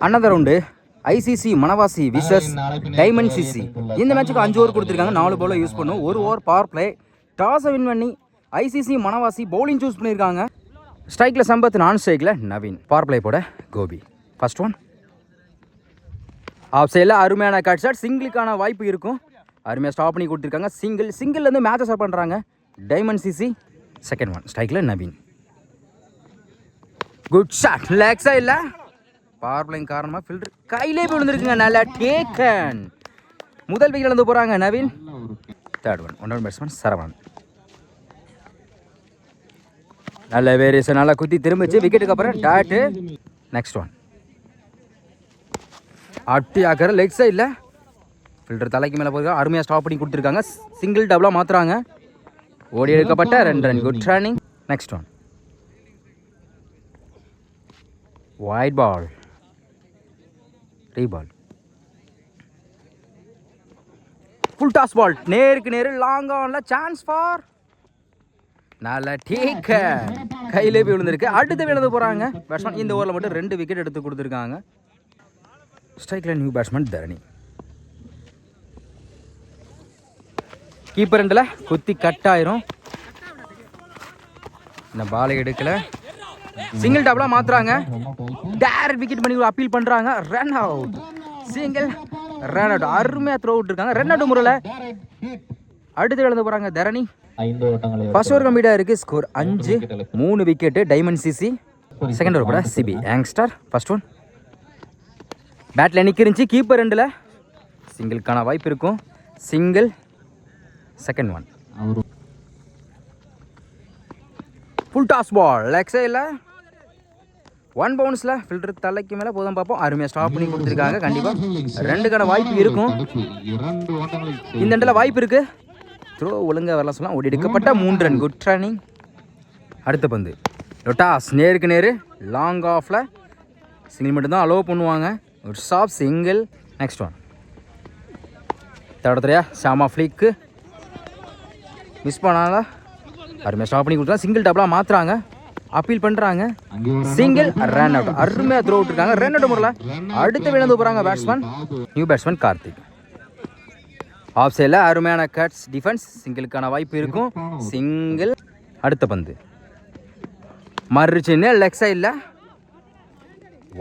Another round ICC Manavasi versus Diamond CC. இந்த மேட்சுக்கு 5 over கொடுத்துருக்காங்க. 4 பவுலர் யூஸ் பண்ணும். 1 ஓவர் பவர் பிளே. டாஸை வின் பண்ணி ஐசிசி மணவாசி பவுலிங் சூஸ் பண்ணியிருக்காங்க. ஸ்ட்ரைக்கில் சம்பத், நான் ஸ்ட்ரைக்கில் நவீன். பவர் பிளே போட கோபி. ஃபர்ஸ்ட் ஒன் ஆஃப் சைடில் அருமையான கட் ஷாட். சிங்கிளுக்கான வாய்ப்பு இருக்கும். அருமையாக ஸ்டாப் பண்ணி கொடுத்துருக்காங்க. சிங்கிள்லேருந்து மேட்சை ஸ்டார்ட் பண்ணுறாங்க டைமண்ட் சிசி. செகண்ட் ஒன் ஸ்ட்ரைக்கில் நவீன். Good shot. லேக் சைடில் பவர் பிளேயிங் காரணமாக ஃபில்டர் கையிலே போய் விழுந்துருக்குங்க. நல்லா டேக்கன். முதல் விக்கெட் இழந்து போகிறாங்க Naveen. Third one one batsman Saravanan. நல்ல வேரியேஷன். நல்லா குத்தி திரும்பிச்சு. விக்கெட்டுக்கு அப்புறம் டாட்டு. நெக்ஸ்ட் ஒன் அட்டி ஆக்கிற லெக் சைடில் ஃபில்டர் தலைக்கு மேலே போயிருக்காங்க. அருமையாக ஸ்டாப் பண்ணி கொடுத்துருக்காங்க. சிங்கிள் டபுளாக மாற்றுறாங்க. ஓடி எடுக்கப்பட்ட 2 run. Good running. Next one wide ball. Reball. Full toss ball. நேருக்கு நேரு லாங் ஆன்ல சான்ஸ் ஃபார். நல்ல டேக்க. கையிலே போய் விழுந்திருக்கு. அடுத்து விழுந்து போகிறாங்க பேட்ஸ்மேன். இந்த ஓவரில் மட்டும் 2 விக்கெட் எடுத்து கொடுத்துருக்காங்க. ஸ்ட்ரைக்கில் நியூ பேட்ஸ்மேன் தரணி. கீப்பர் ரெண்டில் குத்தி கட் ஆயிரும். இந்த பாலை எடுக்கல. சிங்கிள் டபுளாக மாற்றுறாங்க. டேரக்ட் விக்கெட் பண்ணி அப்பீல் பண்ணுறாங்க. Run out. Single run out. அருமையாக த்ரோ அவுட் இருக்காங்க. ரன் அவுட் முறையில் அடுத்து இழந்து போகிறாங்க தரணி. ஃபர்ஸ்ட் ஓவர் கம்ப்ளீட்டாக இருக்குது. Score 5. 3 wicket diamond CC. Second over கூட சிபி யங்ஸ்டர். ஃபர்ஸ்ட் ஒன் பேட்டில் நிற்கிருந்துச்சு. கீப்பர் ரெண்டில் சிங்கிள்கான வாய்ப்பு இருக்கும். Single. Second one full toss ball. Leg சைடில் 1 பவுன்ஸில் ஃபில்டர் தலைக்கு மேலே போதும் பார்ப்போம். அருமையாக ஸ்டாப் பண்ணி கொடுத்துருக்காங்க. கண்டிப்பாக 2க்கான வாய்ப்பு இருக்கும். இந்த இடத்துல வாய்ப்பு இருக்குது. த்ரோ ஒழுங்காக வரலாம் சொல்லலாம். ஓடி எடுக்கப்பட்ட 3 ரன். Good running. அடுத்த பந்து லொட்டாஸ். நேருக்கு நேரு லாங் ஆஃபில் சிங்கிள் மட்டும் தான் அலோவ் பண்ணுவாங்க. ஒரு ஷாப் சிங்கிள். நெக்ஸ்ட் ஒன் தடத்துறையா ஷாமா ஃப்ளிக்கு மிஸ் பண்ணால அருமையாக ஸ்டாப் பண்ணி கொடுத்தா. சிங்கிள் டபுளாக மாற்றுறாங்க. அப்பீல் பண்ணுறாங்க. Single run out. அருமையாக த்ரோ அவுட் இருக்காங்க. ரன் அவுட் முறையில் அடுத்து விழுந்து போகிறாங்க batsman. New batsman Karthik. Off சைடில் அருமையான கட்ஸ் டிஃபென்ஸ். சிங்கிளுக்கான வாய்ப்பு இருக்கும். சிங்கிள். அடுத்த பந்து மறுச்சின்னு லெக் சைடில்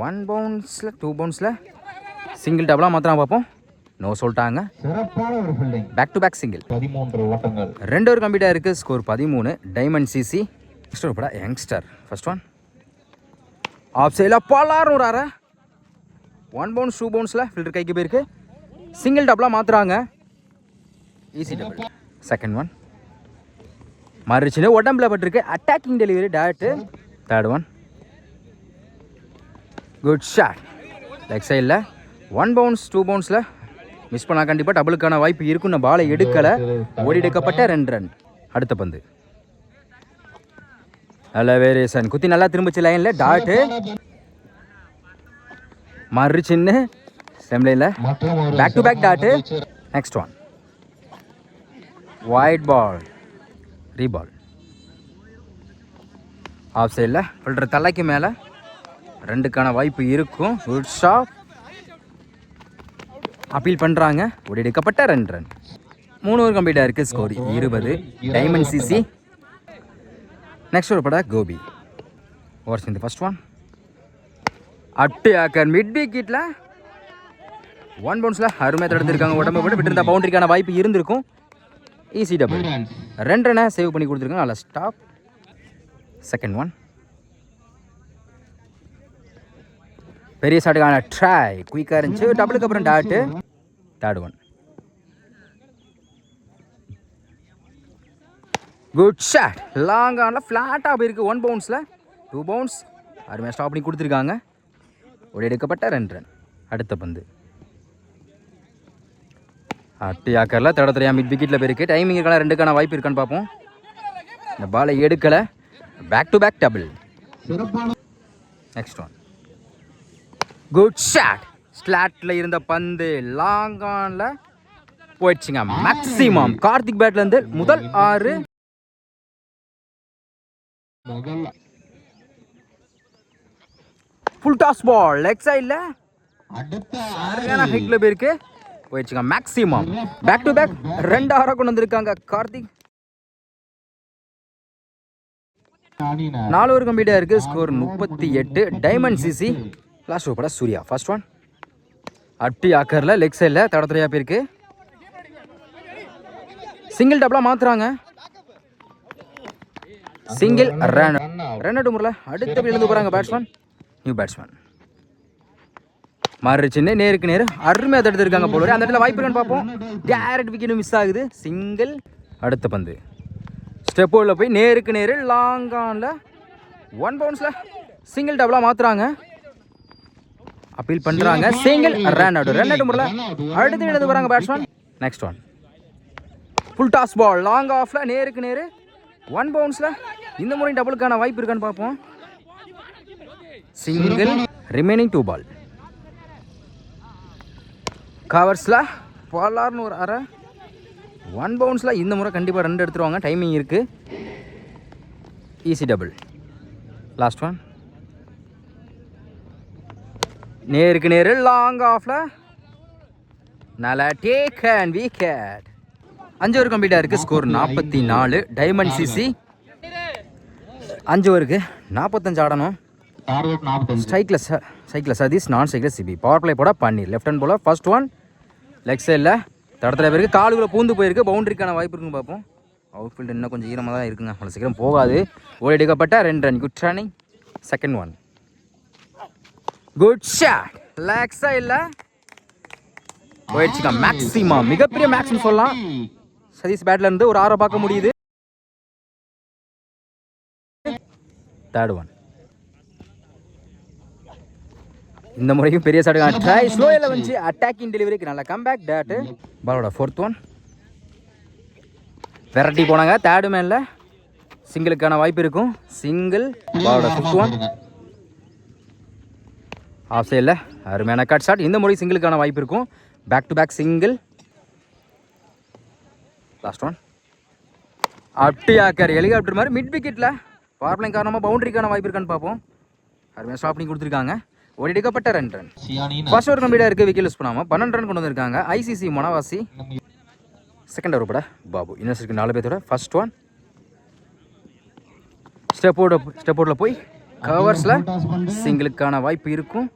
1 பவுன்ஸில் 2 பவுன்ஸில் சிங்கிள் டபுளாக மாத்திரம் பார்ப்போம். நோ சொல்லிட்டாங்க. Back to back single. 2 over கம்ப்ளீட்டாக இருக்குது. Score 13. Diamond CC. Next over பட யங்ஸ்டர். ஃபர்ஸ்ட் ஒன் ஆஃப் சைடில் பலாரும் ஒரு 1 பவுன்ஸ் 2 பவுன்ஸில் ஃபில்டர் கைக்கு போயிருக்கு. சிங்கிள் டபுளாக மாற்றுறாங்க. Easy double. செகண்ட் ஒன் மறுச்சின்னு உடம்புல பட்டிருக்கு. Attacking delivery direct. Third one good shot. Leg சைடில் 1 பவுன்ஸ் 2 பவுன்ஸில் மிஸ் பண்ணால் கண்டிப்பாக டபுளுக்கான வாய்ப்பு இருக்குன்னு பாலை எடுக்கலை. ஓடி எடுக்கப்பட்ட 2 ரன். அடுத்த பந்து நல்ல வேரியேஷன். குத்தி நல்லா திரும்பிச்சு லைனில் டாட்டு. மறுச்சின்னு செம்லையில் back to back dot. Next one wide ball. Reball. Off சைடில் ஃபில்டர் தலைக்கு மேலே 2க்கான வாய்ப்பு இருக்கும். Good shot. அப்பீல் பண்ணுறாங்க. ஓடி எடுக்கப்பட்ட 2 ரன். 3 ஓவர் கம்ப்ளீட்டாக இருக்குது. Score 20. Diamond CC. Next over பட கோபி. ஓவர்ஸ் இந்த ஃபர்ஸ்ட் ஒன் அட்டு ஆக்கர் மிட் விக்கெட்டில் 1 பவுன்ஸில் அருமையாக தடுத்துருக்காங்க. உடம்பு போட்டு விட்டுருந்தா பவுண்டரிக்கான வாய்ப்பு இருந்திருக்கும். Easy double. 2 ரனை சேவ் பண்ணி கொடுத்துருக்காங்க. நல்லா ஸ்டாப். செகண்ட் ஒன் பெரிய ஷாட்டுக்கான ட்ரை குயிக்காக இருந்துச்சு. டபுளுக்கு அப்புறம் dot. Third one good shot. Long ஆனில் ஃப்ளாட்டாக போயிருக்கு. 1 பவுன்ஸில் 2 பவுன்ஸ் அருமையாக ஸ்டாப் பண்ணி கொடுத்துருக்காங்க. ஒரு எடுக்கப்பட்ட 2 ரன். அடுத்த பந்து அட்டி ஆக்கரில் தடத்துறையா மிட் விக்கெட்டில் போயிருக்கு. டைமிங் இருக்கலாம். 2க்கான வாய்ப்பு இருக்கான்னு பார்ப்போம். இந்த பாலை எடுக்கலை. Back to back double. Next one good shot. ஸ்லாட்டில் இருந்த பந்து லாங் ஆனில் போயிடுச்சுங்க. மேக்ஸிமம் கார்த்திக் பேட்லேருந்து முதல் 6. ஃபுல் டாஸ் பால் லெக் சைடில் சரியான ஹைட்ல போயிருக்கு போயிடுச்சுங்க மேக்ஸிமம். பேக் டு பேக் 2 ஆரா கொண்டு வந்திருக்காங்க கார்த்திக். 4 ஓவர் கம்ப்ளீட்டாக இருக்குது. Score 38. Diamond CC last over Surya. First one அட்டி ஆக்கரில் லெக் சைடில் தடத்துறையாக போயிருக்கு. சிங்கிள் டபுளாக மாற்றுறாங்க. சிங்கிள் ரன் அவுட் முறையில் அடுத்த எழுந்து போகிறாங்க பேட்ஸ்மேன். நியூ பேட்ஸ்மேன் மாறு சின்ன நேருக்கு நேரு அருமையாக தடுத்துருக்காங்க போல. அந்த இடத்துல வாய்ப்பு இருக்கான்னு பார்ப்போம். டேரக்ட் விக்கெட் மிஸ் ஆகுது. சிங்கிள். அடுத்த பந்து ஸ்டெப் ஓவரில் போய் நேருக்கு நேரு லாங் ஆனில் 1 பவுன்ஸில் சிங்கிள் டபுளாக மாற்றுறாங்க. அப்பீல் பண்ணுறாங்க. சிங்கிள் ரன் அவுட் முறையில் அடுத்து எழுந்து போகிறாங்க batsman. Next one full toss ball long ஆஃபில் நேருக்கு நேரு 1 பவுன்ஸில் இந்த முறை டபுளுக்கான வாய்ப்பு இருக்கான்னு பார்ப்போம். சிங்கிள். ரிமைனிங் 2 பால். கவர்ஸில் பாலார்னு ஒரு அரை 1 பவுன்ஸில் இந்த முறை கண்டிப்பாக 2 எடுத்துருவாங்க. டைமிங் இருக்குது. Easy double. லாஸ்ட் ஒன் நேருக்கு நேரு லாங் ஆஃபில் நல்லா டேக் அண்ட் விக்கெட். 5 ஓவர் கம்ப்ளீட்டாக இருக்குது. ஸ்கோர் 44. டைமண்ட் சிசி 5 ஓவருக்கு 45 ஆடணும். ஸ்ட்ரைக்கில் சதீஷ், நான் ஸ்ட்ரைக்கில் சிபி. பவர் பிளே போட பண்ணி லெஃப்ட் ஹேண்ட் போல. ஃபர்ஸ்ட் ஒன் லெக் சைடில் தடத்தில் போயிருக்கு. காலுக்குள்ளே பூந்து போயிருக்கு. பவுண்டரிக்கான வாய்ப்பு இருக்குன்னு பார்ப்போம். அவுட் ஃபீல்டு இன்னும் கொஞ்சம் ஈரமாக தான் இருக்குங்க. அவ்வளோ சீக்கிரம் போகாது. ஓடி எடுக்கப்பட்ட 2 run. Good running. Second one good shot leg சைடில் போயிடுச்சுங்க. மேக்ஸிமம் மிகப்பெரிய மேக்ஸிமம் சொல்லலாம். சதீஷ் பேட்ல இருந்து ஒரு 6 பார்க்க முடியுது. தேர்ட் ஒன் இந்த முறையும் பெரிய ஷாட் ட்ரை ஸ்லோயில் வந்து அட்டாக்கிங் டெலிவரிக்கு நல்ல கம்பேக் டேட்டு. பாலோட ஃபோர்த் ஒன் வெரைட்டி போனாங்க. தேர்டு மேனில் சிங்கிளுக்கான வாய்ப்பு இருக்கும். சிங்கிள். பாலோட ஃபிஃப்த் ஒன் ஆஃப் சைடில் அருமையான கட் ஷாட். இந்த முறை சிங்கிளுக்கான வாய்ப்பு இருக்கும். Back to back single. Last one அட்டி ஆக்கர் ஹெலிகாப்டர் மாதிரி மிட் விக்கெட்டில் பவர் பிளே காரணமாக பவுண்டரிக்கான வாய்ப்பு இருக்கான்னு பார்ப்போம். அருமையாக ஸ்டாப் பண்ணி கொடுத்துருக்காங்க. ஒரு எடுக்கப்பட்ட 2 ரன். ஃபர்ஸ்ட் ஓவர் கம்ப்ளீட்டாக இருக்குது. விக்கெட் லூஸ் பண்ணாமல் 12 ரன் கொண்டு வந்திருக்காங்க. ஐசிசி மனவாசி. செகண்ட் ஓவர் பட பாபு. இன்னர்ஸுக்கு 4 பேர்த்தோட. ஃபர்ஸ்ட் ஒன் ஸ்டெப் அவுட்டில் போய் கவர்ஸில் சிங்கிளுக்கான வாய்ப்பு இருக்கும்.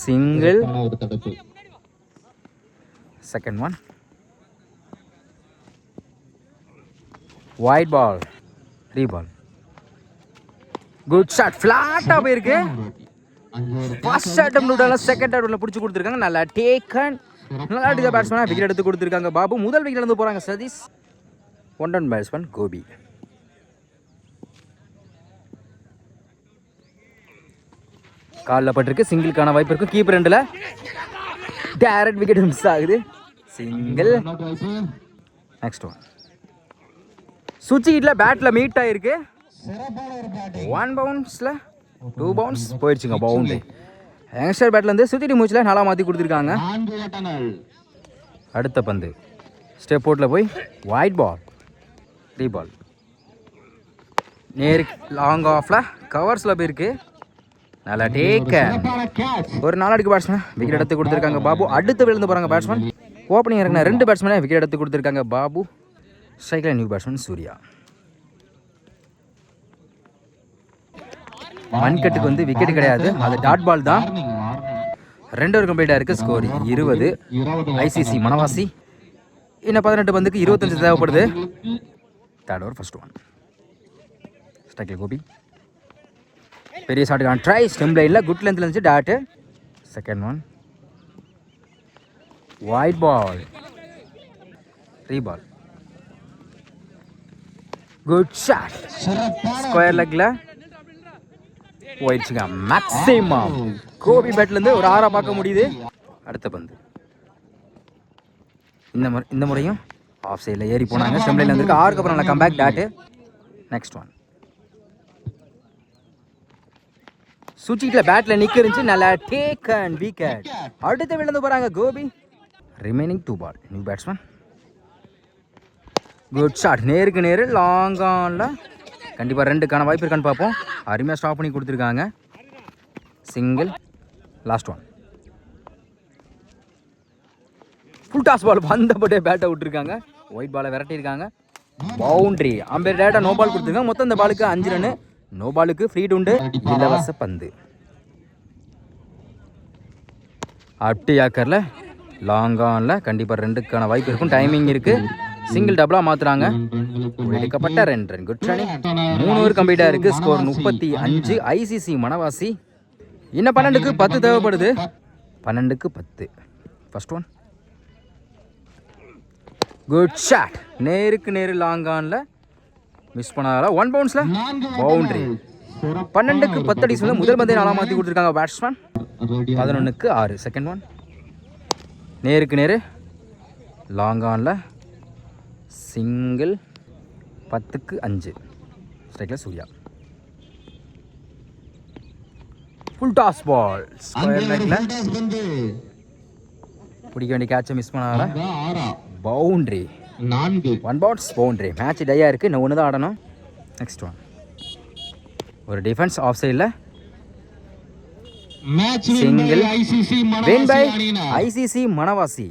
Single. Second one wide ball. Reball. Good shot ஃப்ளாட்டாக போயிருக்கு. ஃபர்ஸ்ட் அட்டெம்ப்ட் விட்டாலும் செகண்ட் அட்டெம்ப்ட்ல பிடிச்சி கொடுத்துருக்காங்க. நல்லா டேக்கன். நல்லா அடித்த பேட்ஸ்மேனாக விக்கெட் எடுத்து கொடுத்துருக்காங்க பாபு. முதல் விக்கெட் இருந்து போகிறாங்க சதீஷ். 1 run batsman Gopi. காலில் பட்டிருக்கு. சிங்கிளுக்கான வாய்ப்பு இருக்கும். கீப்பர் ரெண்டில் டேரக்ட் விக்கெட் மிஸ் ஆகுது. சிங்கிள். நெக்ஸ்ட் ஒன் சுச்சி ஹிட்டில் பேட்டில் மீட் ஆகிருக்கு. 1 பவுன்ஸில் 2 பவுன்ஸ் போயிடுச்சுங்க. பவுண்டரி யங்ஸ்டர் பேட்லேருந்து சுத்திட்டு மூச்சில் நல்லா மாற்றி கொடுத்துருக்காங்க. அடுத்த பந்து ஸ்டெப் அவுட்டில் போய் வைட் பால். ரீபால். நேருக்கு லாங் ஆஃபில் கவர்ஸில் போயிருக்கு. நல்லா டேக்க ஒரு 4 அடிக்கு பேட்ஸ்மேன் விக்கெட் எடுத்து கொடுத்துருக்காங்க பாபு. அடுத்து விழுந்து போகிறாங்க பேட்ஸ்மேன். ஓப்பனிங் இறங்கின 2 பேட்ஸ்மேனே விக்கெட் எடுத்து கொடுத்துருக்காங்க பாபு. ஸ்ட்ரைக்கில் நியூ பேட்ஸ்மேன் சூர்யா. மண்கட்டுக்கு வந்து விக்கெட் கிடையாது. அது டாட் பால் தான். 2 ஓவர் கம்ப்ளீட்டாக இருக்குது. ஸ்கோர் 20. ஐசிசி மனவாசி. இன்னும் 18 பந்துக்கு 25 தேவைப்படுது. தேர்ட் ஓவர் ஃபர்ஸ்ட் ஒன் ஸ்ட்ரைக்கில் கோபி. பெரிய ஷாட்டுக்கான ட்ரை ஸ்டெம் லைனில் குட் லென்த்தில் இருந்துச்சு dot. Second one wide ball. Reball. Good shot square லெக்கில் போயிடுச்சுங்க. மேக்ஸிமம் கோபி பேட்லேருந்து ஒரு 6 பார்க்க முடியுது. அடுத்த பந்து இந்த முறையும் ஆஃப் சைடில் ஏறி போனாங்க. ஸ்டெம்லைனில் வந்துருக்கு. 6க்கு அப்புறம் நல்லா கம்பேக் டாட்டு. நெக்ஸ்ட் ஒன் சுச்சிக்கில் பேட்டில் நிற்க இருந்துச்சு. நல்லா டேக் அண்ட் விக்கெட். அடுத்து விழுந்து போகிறாங்க Gopi. Remaining 2 ball. New batsman. Good shot நேருக்கு நேரு லாங் ஆனில் கண்டிப்பாக 2க்கான வாய்ப்பு இருக்கான்னு பார்ப்போம். அருமையாக ஸ்டாப் பண்ணி கொடுத்துருக்காங்க. Single. Last one full toss ball பந்த போட்டே பேட்டை விட்டுருக்காங்க. ஒயிட் பாலை விரட்டியிருக்காங்க. பவுண்டரி. அம்பேர் டேட்டா நோ பால் கொடுத்துருக்காங்க. மொத்தம் இந்த பாலுக்கு 5 ரன். நோ பாலுக்கு ஃப்ரீட் உண்டு. இலவச பந்து. அப்டியாக்கரில் லாங் ஆனில் கண்டிப்பாக 2க்கான வாய்ப்பு இருக்கும். டைமிங் இருக்குது. சிங்கிள் டபுளாக மாற்றுறாங்க. எடுக்கப்பட்ட 2 ரன். Good running. 3 ஓவர் கம்ப்ளீட்டாக இருக்குது. ஸ்கோர் 35. ஐசிசி மணவாசி. இன்னும் 12க்கு 10 தேவைப்படுது. 12க்கு 10. First one. Good shot. நேருக்கு நேரு லாங் ஆனில் மிஸ் பண்ணால 1 பவுன்ஸில் பவுண்டரி. 12க்கு 10 அடி சொல்ல முதல் பந்தை 4 மாற்றி கொடுத்துருக்காங்க பேட்ஸ்மேன். 11க்கு 6. Second one. நேருக்கு நேரு லாங் ஆனில் சிங்கிள். 10க்கு 5. ஸ்ட்ரைக்கில் Surya. Full toss ball. Square லெக்கில் பிடிக்க வேண்டிய கேட்சை மிஸ் பண்ணால பவுண்டரி. 1 bounce boundary. மேட்ச் டையாக இருக்குது. இன்னும் 1 தான் ஆடணும். Next one. ஒரு டிஃபென்ஸ் ஆஃப் சைடில் single. Win by ICC Manavasi.